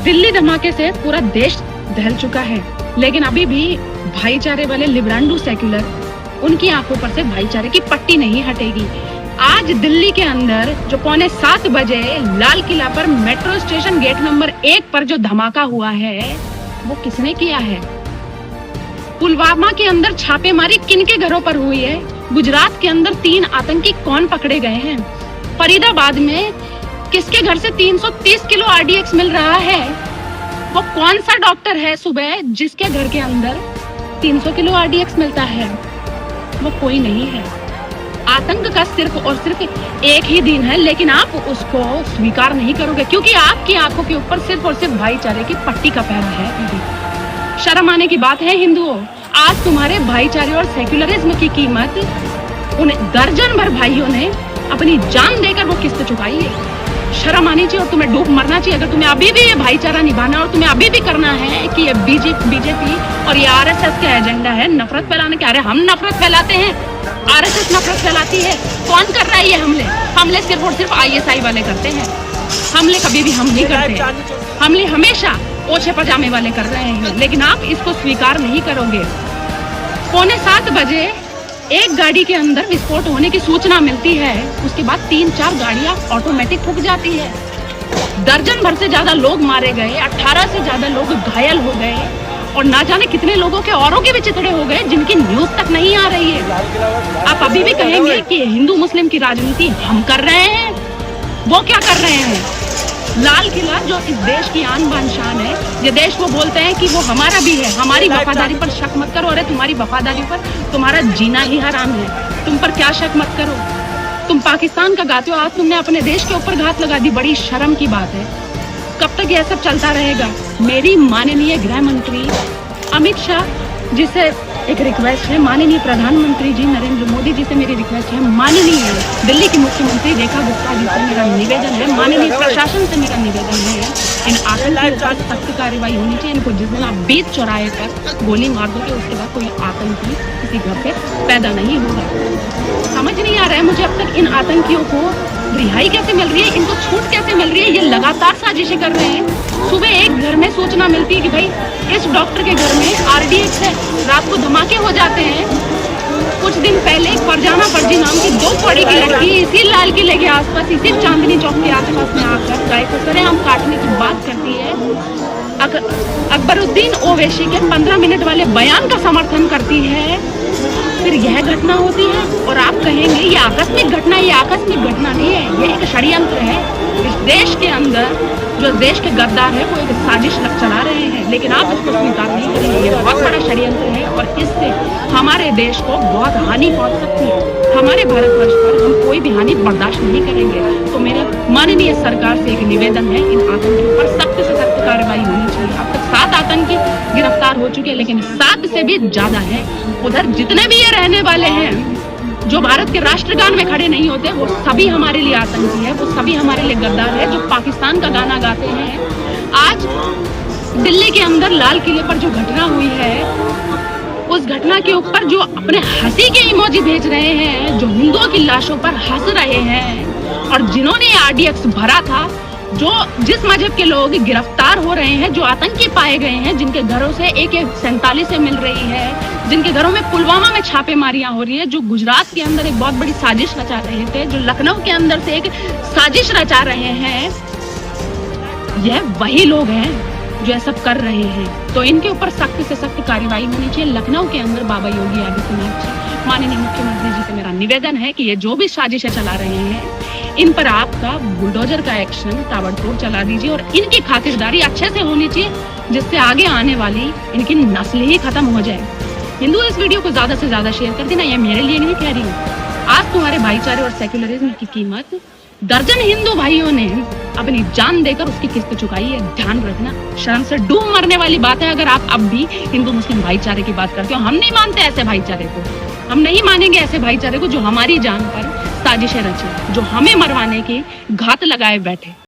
दिल्ली धमाके से पूरा देश दहल चुका है, लेकिन अभी भी भाईचारे वाले लिब्रांडो सेक्युलर, उनकी आंखों पर से भाईचारे की पट्टी नहीं हटेगी। आज दिल्ली के अंदर जो 6:45 बजे लाल किला पर मेट्रो स्टेशन गेट नंबर 1 पर जो धमाका हुआ है, वो किसने किया है? पुलवामा के अंदर छापेमारी किनके घरों पर हुई है? गुजरात के अंदर 3 आतंकी कौन पकड़े गए हैं? फरीदाबाद में किसके घर से 330 किलो RDX मिल रहा है? वो कौन सा डॉक्टर है सुबह जिसके घर के अंदर 300 किलो RDX मिलता है? वो कोई नहीं है। आतंक का सिर्फ और सिर्फ एक ही दिन है, लेकिन आप उसको स्वीकार नहीं करोगे क्योंकि आपकी आंखों के ऊपर सिर्फ और सिर्फ भाईचारे की पट्टी का पहरा है। शर्म आने की बात है हिंदुओं, आज तुम्हारे भाईचारे और सेक्युलरिज्म की कीमत उन दर्जन भर भाइयों ने अपनी जान देकर वो किस्त चुकाई है। शर्म आनी चाहिए और तुम्हें डूब मरना चाहिए अगर तुम्हें अभी भी ये भाईचारा निभाना और तुम्हें अभी भी करना है कि ये बीजेपी और ये RSS का एजेंडा है नफरत फैलाने के। अरे हम नफरत फैलाते हैं, RSS नफरत फैलाती है। कौन कर रहा है ये हमले सिर्फ और सिर्फ ISI वाले करते हैं। हमले कभी भी हम नहीं करते, हमले हमेशा ओछे पजामे वाले कर रहे हैं, लेकिन आप इसको स्वीकार नहीं करोगे। 6:45 बजे एक गाड़ी के अंदर विस्फोट होने की सूचना मिलती है, उसके बाद 3-4 गाड़ियां ऑटोमेटिक फूक जाती है। दर्जन भर से ज्यादा लोग मारे गए, 18 से ज्यादा लोग घायल हो गए और ना जाने कितने लोगों के औरों के भी चिथड़े हो गए जिनकी न्यूज तक नहीं आ रही है। आप अभी भी कहेंगे कि हिंदू मुस्लिम की राजनीति हम कर रहे हैं। वो क्या कर रहे हैं? लाल किला जो इस देश की आन बान शान है, ये देश वो बोलते हैं कि वो हमारा भी है। हमारी वफादारी पर शक मत करो। अरे तुम्हारी वफादारी पर तुम्हारा जीना ही हराम है, तुम पर क्या शक मत करो। तुम पाकिस्तान का गाते हो, आज तुमने अपने देश के ऊपर घात लगा दी। बड़ी शर्म की बात है। कब तक यह सब चलता रहेगा? मेरी माननीय गृह मंत्री अमित शाह जी से एक रिक्वेस्ट है, माननीय प्रधानमंत्री जी नरेंद्र मोदी जी से मेरी रिक्वेस्ट है, माननीय दिल्ली की मुख्यमंत्री रेखा गुप्ता जी से मेरा निवेदन है, माननीय प्रशासन से मेरा निवेदन है, इन आतंकियों पर सख्त कार्रवाई होनी चाहिए। इनको जिस दिन आप बीच चौराहे पर गोली मार दोगे उसके बाद कोई आतंकी किसी घर पे पैदा नहीं होगा। समझ नहीं आ रहा है मुझे अब तक इन आतंकियों को रिहाई कैसे मिल रही है, इनको छूट कैसे मिल रही है। ये लगातार साजिशें कर रहे हैं। सुबह एक घर में सूचना मिलती है कि भाई इस डॉक्टर के घर में RDX है, रात को धमाके हो जाते हैं। कुछ दिन पहले फरजाना फर्जी नाम की 2 पौड़ी की लड़की इसी लाल किले के आसपास, इसी चांदनी चौक के आसपास में आकर गाय को सरेआम काटने की बात करती है। अकबरुद्दीन ओवैसी के 15 मिनट वाले बयान का समर्थन करती है। फिर यह घटना होती है और आप कहेंगे ये आकस्मिक घटना, ये आकस्मिक घटना नहीं है, ये एक षड्यंत्र है। इस देश के अंदर जो देश के गद्दार है वो एक साजिश चला रहे हैं, लेकिन आप इसको स्वीकार नहीं करेंगे। ये बहुत बड़ा षड्यंत्र है और इससे हमारे देश को बहुत हानि पहुंच सकती है। हमारे भारतवर्ष पर हम कोई भी हानि बर्दाश्त नहीं करेंगे। तो मेरे माननीय सरकार से एक निवेदन है, इन आतंकियों पर सख्त से सख्त कार्रवाई होनी चाहिए। अब तक 7 आतंकी गिरफ्तार हो चुके हैं, लेकिन 7 से भी ज्यादा है। उधर जितने भी ये रहने वाले हैं जो भारत के राष्ट्रगान में खड़े नहीं होते, वो सभी हमारे लिए आतंकी है, वो सभी हमारे लिए गद्दार है जो पाकिस्तान का गाना गाते हैं। आज दिल्ली के अंदर लाल किले पर जो घटना हुई है, उस घटना के ऊपर जो अपने हंसी के इमोजी भेज रहे हैं, जो हिंदुओं की लाशों पर हंस रहे हैं और जिन्होंने RDX भरा था, जो जिस मजहब के लोग गिरफ्तार हो रहे हैं, जो आतंकी पाए गए हैं, जिनके घरों से AK-47 से मिल रही है, जिनके घरों में पुलवामा में छापेमारियां हो रही है, जो गुजरात के अंदर एक बहुत बड़ी साजिश रचा रहे थे, जो लखनऊ के अंदर से एक साजिश रचा रहे हैं, यह वही लोग हैं जो ये सब कर रहे हैं। तो इनके ऊपर सख्त से सख्त कार्रवाई होनी चाहिए। लखनऊ के अंदर बाबा योगी आदित्यनाथ जी, माननीय मुख्यमंत्री जी से मेरा निवेदन है कि ये जो भी साजिशें चला रहे हैं, इन पर आपका बुलडोजर का एक्शन ताबड़तोड़ चला दीजिए और इनकी खातिरदारी अच्छे से होनी चाहिए, जिससे आगे आने वाली इनकी नस्ल ही खत्म हो जाए। हिंदू इस वीडियो को ज्यादा से ज्यादा शेयर कर देना। ये मेरे लिए नहीं कह रही हूँ, आज तुम्हारे भाईचारे और सेक्युलरिज्म की कीमत दर्जन हिंदू भाइयों ने अपनी जान देकर उसकी किस्त चुकाई है। ध्यान रखना, शर्म से डूब मरने वाली बात है अगर आप अब भी हिंदू मुस्लिम भाईचारे की बात करते हो। हम नहीं मानते ऐसे भाईचारे को, हम नहीं मानेंगे ऐसे भाईचारे को जो हमारी जान पर साजिशें रचे, जो हमें मरवाने की घात लगाए बैठे।